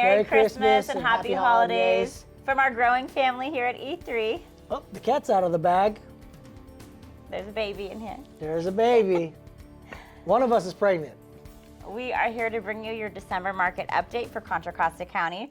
Merry Christmas and Happy Holidays from our growing family here at E3. Oh, the cat's out of the bag. There's a baby in here. There's a baby. One of us is pregnant. We are here to bring you your December market update for Contra Costa County.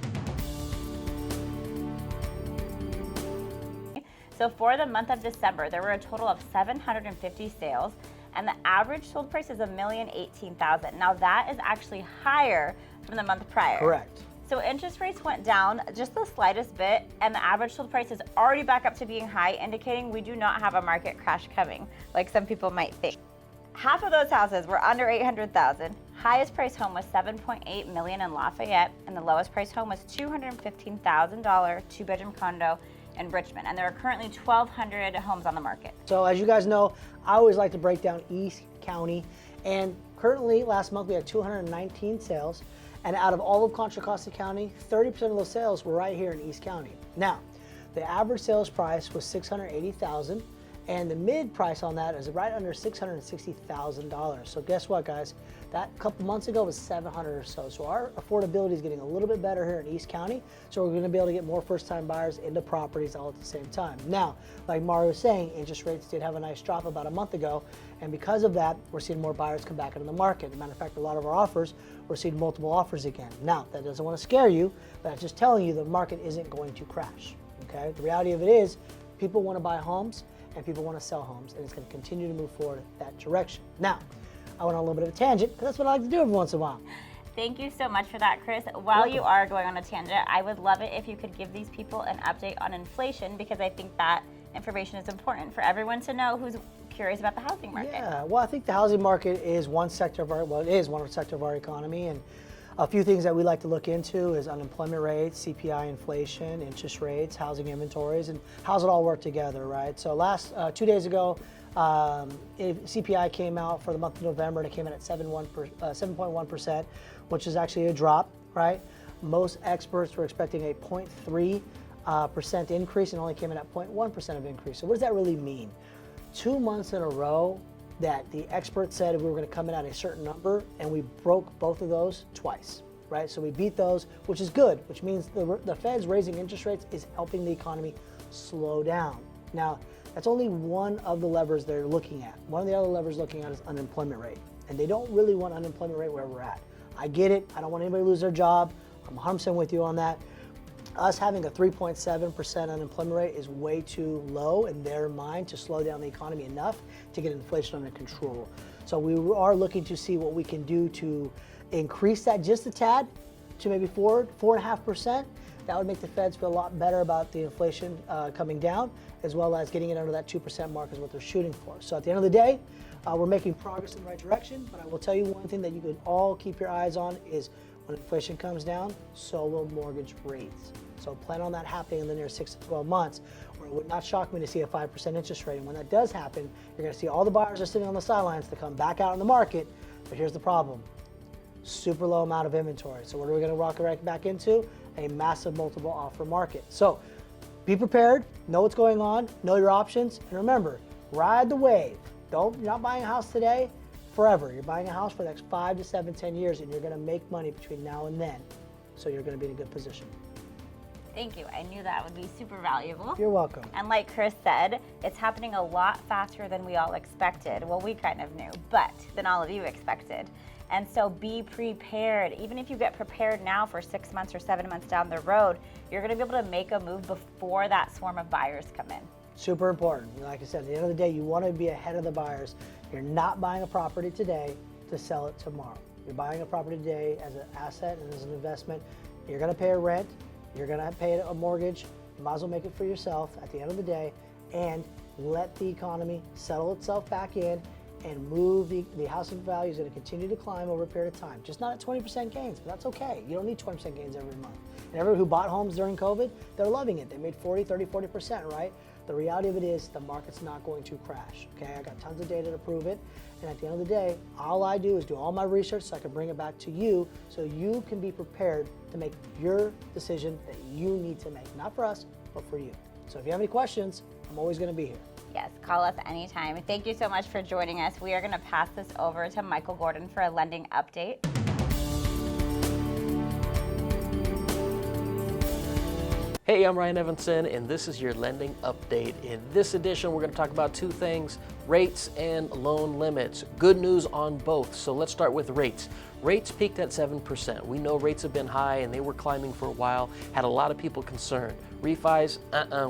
So for the month of December, there were a total of 750 sales, and the average sold price is $1,018,000. Now that is actually higher from the month prior. Correct. So interest rates went down just the slightest bit, and the average sold price is already back up to being high, indicating we do not have a market crash coming, like some people might think. Half of those houses were under $800,000. Highest price home was $7.8 million in Lafayette, and the lowest price home was $215,000 two-bedroom condo in Richmond, and there are currently 1,200 homes on the market. So as you guys know, I always like to break down East County, and currently last month we had 219 sales, and out of all of Contra Costa County, 30% of those sales were right here in East County. Now, the average sales price was $680,000, and the mid price on that is right under $660,000. So guess what, guys? That a couple months ago was $700 or so. So our affordability is getting a little bit better here in East County. So we're going to be able to get more first-time buyers into properties all at the same time. Now, like Mario was saying, interest rates did have a nice drop about a month ago, and because of that, we're seeing more buyers come back into the market. As a matter of fact, a lot of our offers, we're seeing multiple offers again. Now, that doesn't want to scare you, but I'm just telling you the market isn't going to crash. Okay? The reality of it is, people want to buy homes and people want to sell homes, and it's going to continue to move forward that direction. Now, I went on a little bit of a tangent, because that's what I like to do every once in a while. Thank you so much for that, Chris. While you are going on a tangent, I would love it if you could give these people an update on inflation, because I think that information is important for everyone to know who's curious about the housing market. Yeah, well, I think the housing market is one sector of our, well, it is one sector of our economy, and a few things that we like to look into is unemployment rates, CPI inflation, interest rates, housing inventories, and how's it all work together, right? So 2 days ago, CPI came out for the month of November, and it came in at 7.1%, which is actually a drop, right? Most experts were expecting a 0.3% increase, and only came in at 0.1% of increase. So what does that really mean? 2 months in a row that the experts said we were going to come in at a certain number, and we broke both of those twice, right? So we beat those, which is good, which means the Fed's raising interest rates is helping the economy slow down. Now, that's only one of the levers they're looking at. One of the other levers looking at is unemployment rate, and they don't really want unemployment rate where we're at. I get it. I don't want anybody to lose their job. I'm 100% with you on that. Us having a 3.7% unemployment rate is way too low in their mind to slow down the economy enough to get inflation under control. So we are looking to see what we can do to increase that just a tad to maybe 4.5%. That would make the Feds feel a lot better about the inflation coming down, as well as getting it under that 2% mark is what they're shooting for. So at the end of the day, we're making progress in the right direction, but I will tell you one thing that you could all keep your eyes on is when inflation comes down, so will mortgage rates. So plan on that happening in the near 6 to 12 months, or it would not shock me to see a 5% interest rate. And when that does happen, you're going to see all the buyers are sitting on the sidelines to come back out in the market. But here's the problem. Super low amount of inventory. So what are we going to rock right back into? A massive multiple offer market. So be prepared, know what's going on, know your options, and remember, ride the wave. You're not buying a house today forever. You're buying a house for the next 5 to 7, 10 years, and you're going to make money between now and then. So you're going to be in a good position. Thank you. I knew that would be super valuable. You're welcome. And like Chris said, it's happening a lot faster than we all expected. Well, we kind of knew, but than all of you expected. And so be prepared. Even if you get prepared now for 6 months or 7 months down the road, you're going to be able to make a move before that swarm of buyers come in. Super important. Like I said, at the end of the day, you want to be ahead of the buyers. You're not buying a property today to sell it tomorrow. You're buying a property today as an asset and as an investment. You're going to pay a rent. You're going to pay a mortgage. You might as well make it for yourself at the end of the day and let the economy settle itself back in and move. The housing value is going to continue to climb over a period of time. Just not at 20% gains, but that's okay. You don't need 20% gains every month. And everyone who bought homes during COVID, they're loving it. They made 40, 30, 40%, right? The reality of it is the market's not going to crash, okay? I got tons of data to prove it. And at the end of the day, all I do is do all my research so I can bring it back to you so you can be prepared to make your decision that you need to make. Not for us, but for you. So if you have any questions, I'm always going to be here. Yes, call us anytime. Thank you so much for joining us. We are going to pass this over to Michael Gordon for a lending update. Hey, I'm Ryan Evanson, and this is your lending update. In this edition, we're going to talk about two things: rates and loan limits. Good news on both. So let's start with rates. Rates peaked at 7%. We know rates have been high and they were climbing for a while. Had a lot of people concerned. Refis,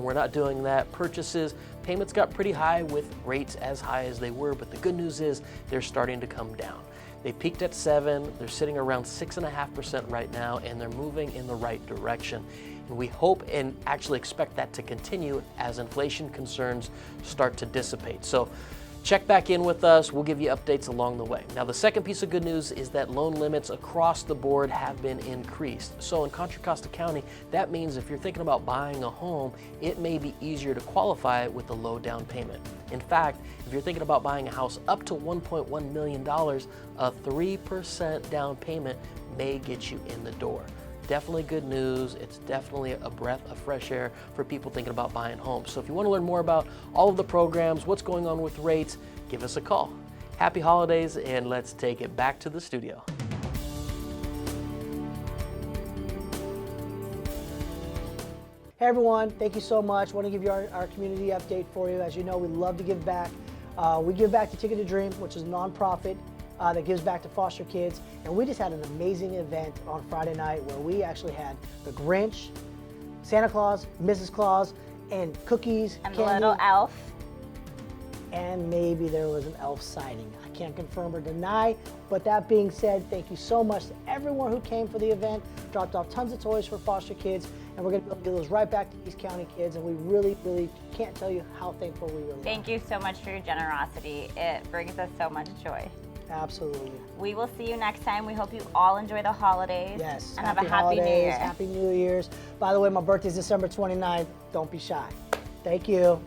we're not doing that. Purchases, payments got pretty high with rates as high as they were, but the good news is they're starting to come down. They peaked at 7, they're sitting around 6.5% right now, and they're moving in the right direction. And we hope and actually expect that to continue as inflation concerns start to dissipate. So check back in with us. We'll give you updates along the way. Now, the second piece of good news is that loan limits across the board have been increased. So in Contra Costa County, that means if you're thinking about buying a home, it may be easier to qualify with a low down payment. In fact, if you're thinking about buying a house up to $1.1 million, a 3% down payment may get you in the door. Definitely good news. It's definitely a breath of fresh air for people thinking about buying homes. So if you want to learn more about all of the programs, what's going on with rates, give us a call. Happy holidays, and let's take it back to the studio. Hey everyone, thank you so much. Want to give you our community update for you. As you know, we love to give back. We give back to Ticket to Dream, which is a nonprofit that gives back to foster kids. And we just had an amazing event on Friday night where we actually had the Grinch, Santa Claus, Mrs. Claus, and cookies, And candy, the little elf. and maybe there was an elf sighting. I can't confirm or deny, but that being said, thank you so much to everyone who came for the event, dropped off tons of toys for foster kids, and we're gonna give those right back to East County kids, and we really, really can't tell you how thankful we really are. Thank you so much for your generosity. It brings us so much joy. Absolutely. We will see you next time. We hope you all enjoy the holidays. Yes. And have a happy holidays, New Year. Happy New Year's. By the way, my birthday's December 29th. Don't be shy. Thank you.